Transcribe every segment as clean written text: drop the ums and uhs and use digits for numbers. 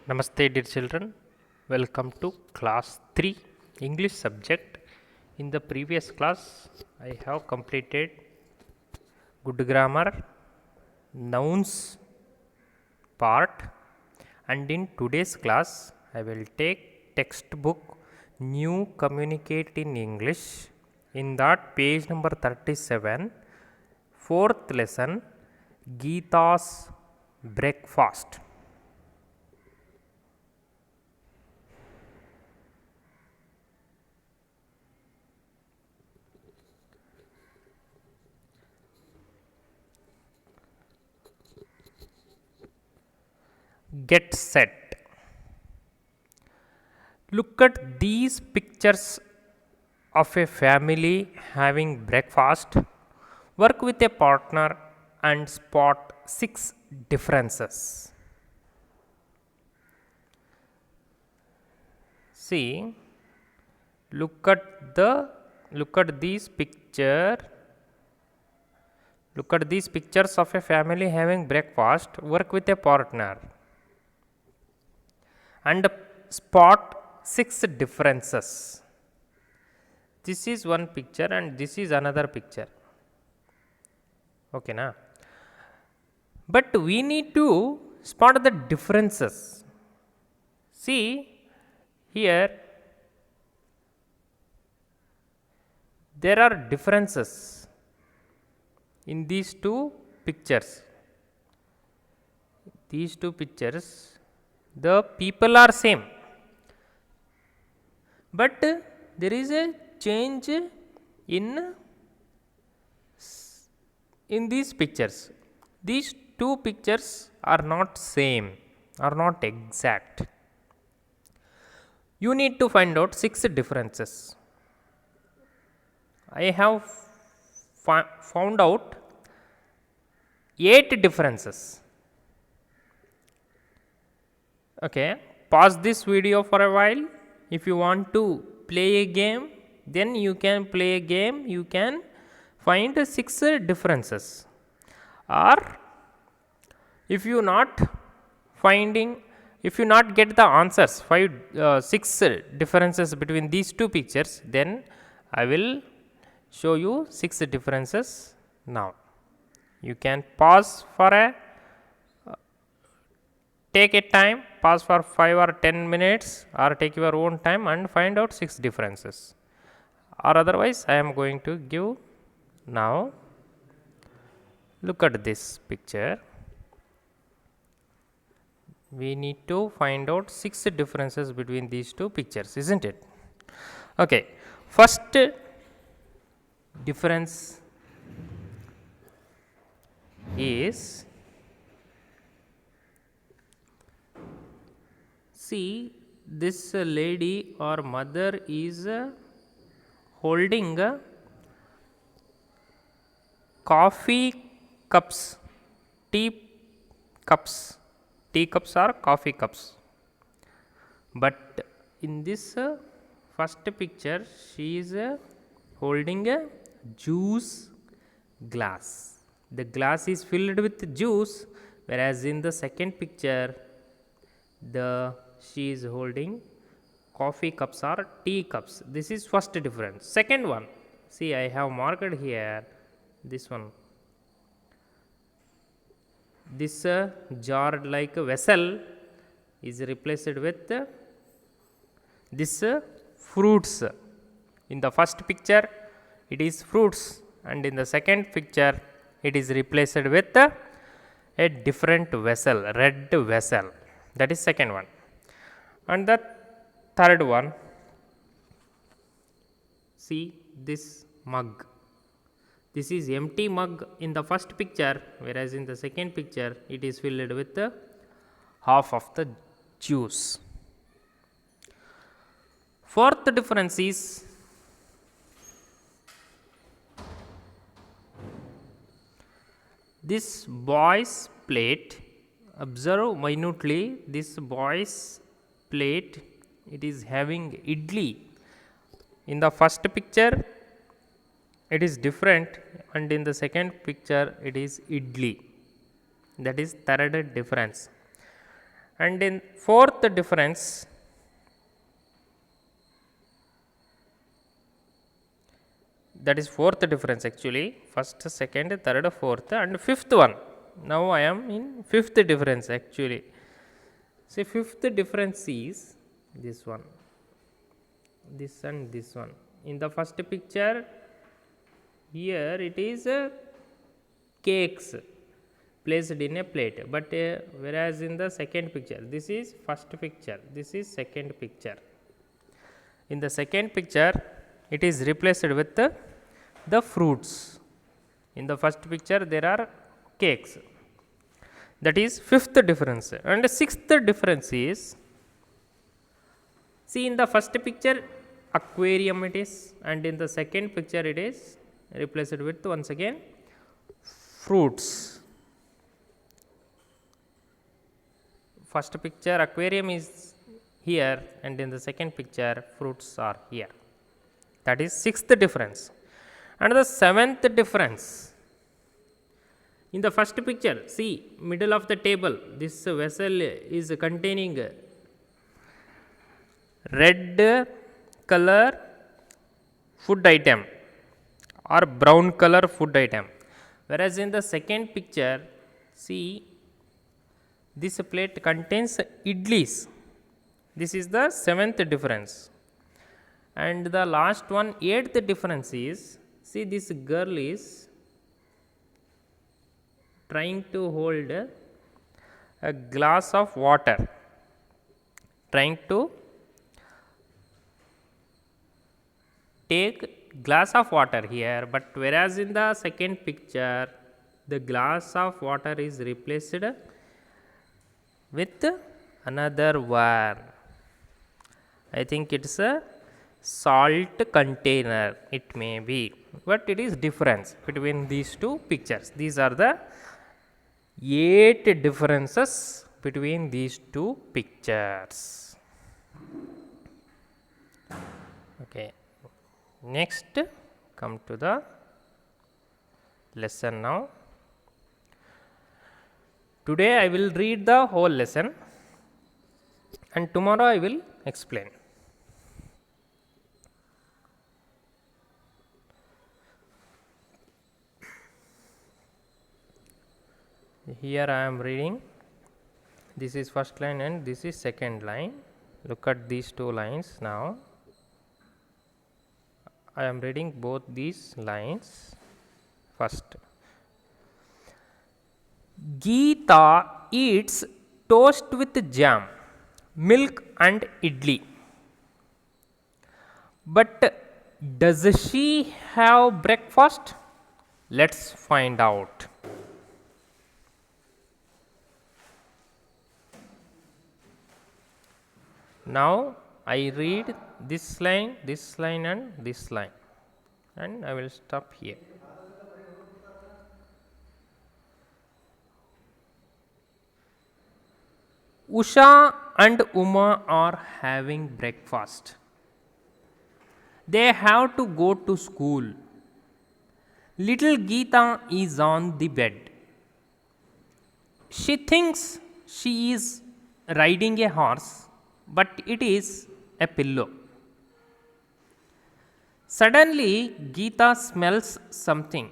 Namaste dear children, welcome to class 3 English subject. In the previous class I have completed good grammar, nouns part, and in today's class I will take textbook New Communicate in English. In that page number 37, fourth lesson, Geeta's breakfast. Get set. Look at these pictures of a family having breakfast. Work with a partner and spot 6 differences. See, look at these pictures of a family having breakfast. Work with a partner and spot 6 differences. This is one picture and this is another picture. Okay, na? But we need to spot the differences. See, here there are differences in these two pictures. These two pictures, the people are same, but there is a change in these pictures. These two pictures are not same, are not exact. You need to find out 6 differences. I have found out 8 differences. Okay, pause this video for a while. If you want to play a game, then you can play a game. You can find 6 differences. Or if you not get the answers, 6 differences between these two pictures, then I will show you 6 differences now. You can pause for take a time, pause for 5 or 10 minutes, or take your own time and find out 6 differences. Or otherwise, I am going to give now. Look at this picture. We need to find out 6 differences between these two pictures, isn't it? Okay, first difference is, see, this lady or mother is holding coffee cups, tea cups or coffee cups. But in this first picture, she is holding a juice glass. The glass is filled with juice, whereas in the second picture, she is holding coffee cups or tea cups. This is first difference. Second one, see, I have marked here this one. This jar like vessel is replaced with this fruits. In the first picture it is fruits, and in the second picture it is replaced with a different vessel, red vessel. That is second one. And the third one, see this mug. This is empty mug in the first picture, whereas in the second picture it is filled with half of the juice. Fourth difference is, this boy's plate. Observe minutely this boy's plate. It is having idli. In the first picture it is different, and in the second picture it is idli. That is third difference. And in fourth difference, that is fourth difference actually, first, second, third, fourth and fifth one. Now I am in fifth difference actually. See, fifth difference is this one, this and this one. In the first picture, here it is cakes placed in a plate, but whereas in the second picture, this is first picture, this is second picture. In the second picture, it is replaced with the fruits. In the first picture, there are cakes. That is fifth difference. And sixth difference is, see, in the first picture aquarium it is, and in the second picture it is replaced with once again fruits. First picture aquarium is here, and in the second picture fruits are here. That is sixth difference. And the seventh difference, in the first picture, see, middle of the table, this vessel is containing red color food item or brown color food item, whereas in the second picture, see, this plate contains idlis. This is the seventh difference. And the last one, eighth difference is, see, this girl is trying to hold a glass of water, trying to take glass of water here, but whereas in the second picture, the glass of water is replaced with another one. I think it's a salt container, it may be, but it is difference between these two pictures. These are the 8 differences between these two pictures. Okay, next come to the lesson now. Today I will read the whole lesson and tomorrow I will explain. Here I am reading, this is first line and this is second line. Look at these two lines now. I am reading both these lines. First, Geeta eats toast with jam, milk and idli. But does she have breakfast? Let's find out. Now I read this line and this line, and I will stop here. Usha and Uma are having breakfast. They have to go to school. Little Geeta is on the bed. She thinks she is riding a horse, but it is a pillow. Suddenly, Geeta smells something.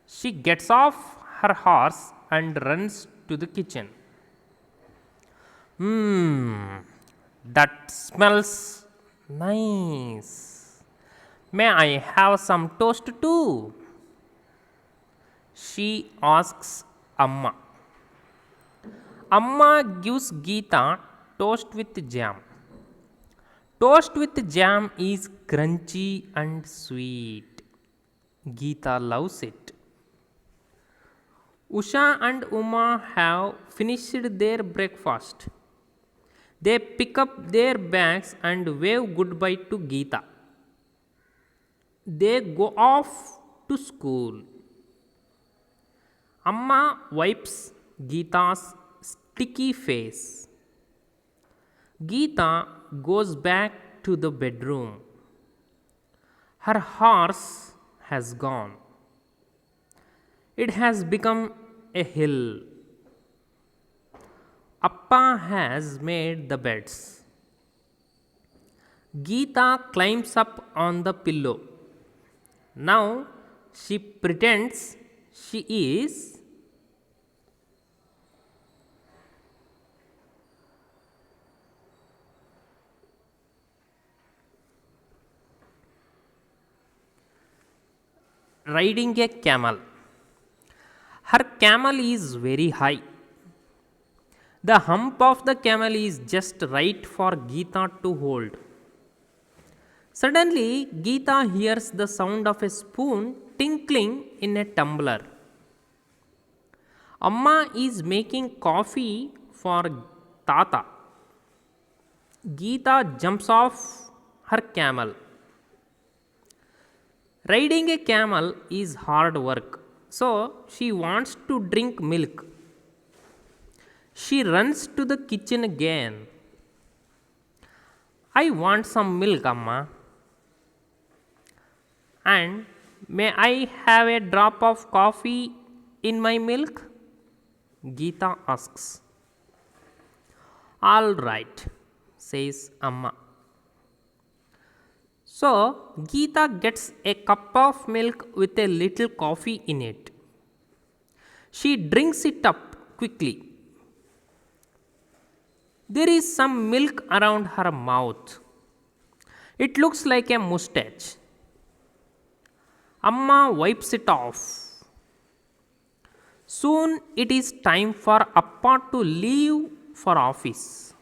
She gets off her horse and runs to the kitchen. That smells nice. May I have some toast too? She asks Amma. Amma gives Geeta toast with jam. Toast with jam is crunchy and sweet. Geeta loves it. Usha and Uma have finished their breakfast. They pick up their bags and wave goodbye to Geeta. They go off to school. Amma wipes Geeta's sticky face. Geeta goes back to the bedroom. Her horse has gone. It has become a hill. Appa has made the beds. Geeta climbs up on the pillow. Now she pretends she is riding a camel. Her camel is very high. The hump of the camel is just right for Geeta to hold. Suddenly, Geeta hears the sound of a spoon tinkling in a tumbler. Amma is making coffee for Tata. Geeta jumps off her camel. Riding a camel is hard work, so she wants to drink milk. She runs to the kitchen again. I want some milk, Amma. And may I have a drop of coffee in my milk? Geeta asks. All right, says Amma. So, Geeta gets a cup of milk with a little coffee in it. She drinks it up quickly. There is some milk around her mouth. It looks like a mustache. Amma wipes it off. Soon it is time for Appa to leave for office.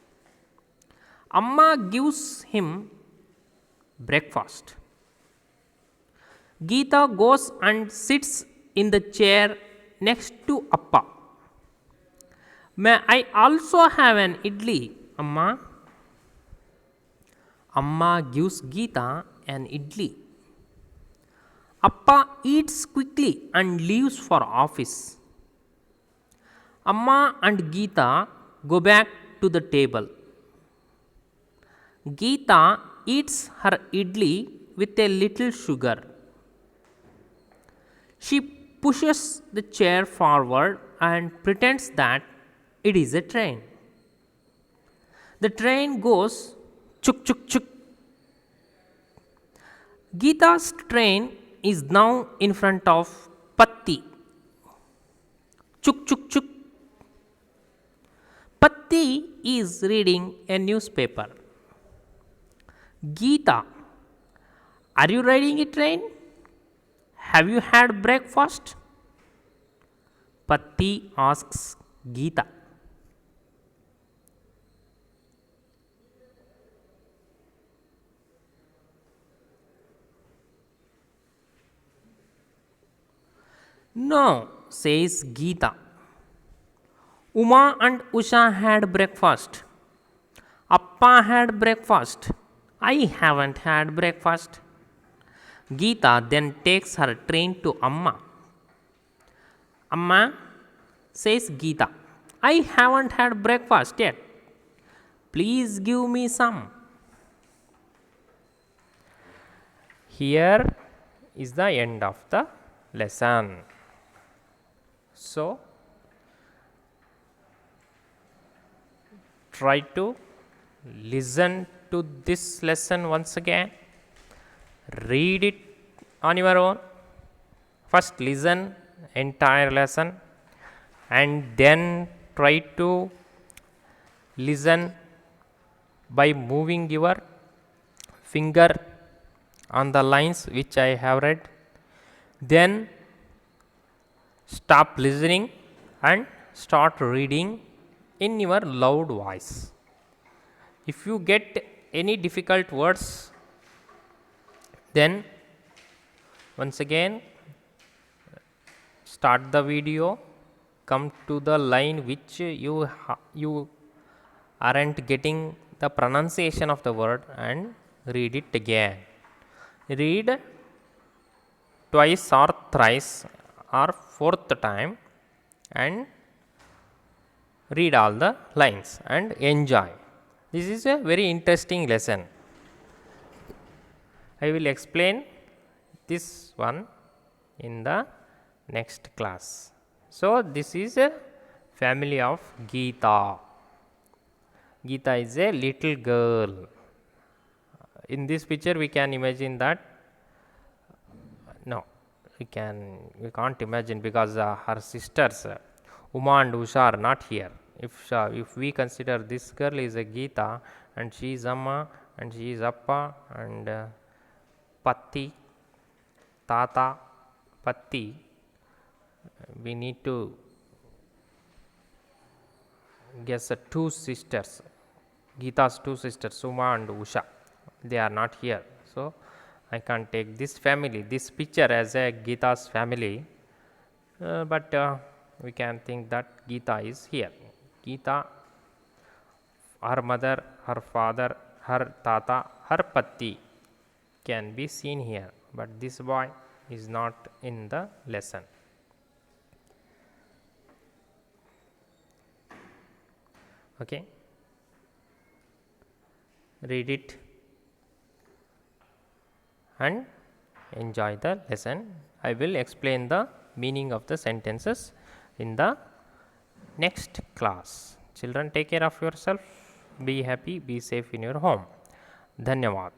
Amma gives him breakfast. Geeta goes and sits in the chair next to Appa. May I also have an idli, Amma? Amma gives Geeta an idli. Appa eats quickly and leaves for office. Amma and Geeta go back to the table. Geeta eats her idli with a little sugar. She pushes the chair forward and pretends that it is a train. The train goes chuk chuk chuk. Geeta's train is now in front of Patti. Chuk chuk chuk. Patti is reading a newspaper. Geeta, are you riding a train? Have you had breakfast? Patti asks Geeta. No, says Geeta. Uma and Usha had breakfast. Appa had breakfast. I haven't had breakfast. Geeta then takes her train to Amma. Amma, says Geeta, I haven't had breakfast yet. Please give me some. Here is the end of the lesson. So, try to listen to this lesson once again. Read it on your own. First listen entire lesson and then try to listen by moving your finger on the lines which I have read. Then stop listening and start reading in your loud voice. If you get any difficult words, then once again start the video, come to the line which you aren't getting the pronunciation of the word and read it again. Read twice or thrice or fourth time and read all the lines and enjoy. This is a very interesting lesson. I will explain this one in the next class. So, this is a family of Geeta. Geeta is a little girl. In this picture we can imagine that, no, we can't imagine, because her sisters Uma and Usha are not here. If we consider this girl is a Geeta, and she is Amma, and she is Appa, and Patti, Tata, Patti, we need to guess two sisters, Geeta's two sisters, Uma and Usha. They are not here, so I can't take this family, this picture as a Geeta's family, but we can think that Geeta is here. Geeta, her mother, her father, her tata, her patti can be seen here, but this boy is not in the lesson. Okay, read it and enjoy the lesson. I will explain the meaning of the sentences in the next class. Children, take care of yourself. Be happy, be safe in your home. Dhanyavad.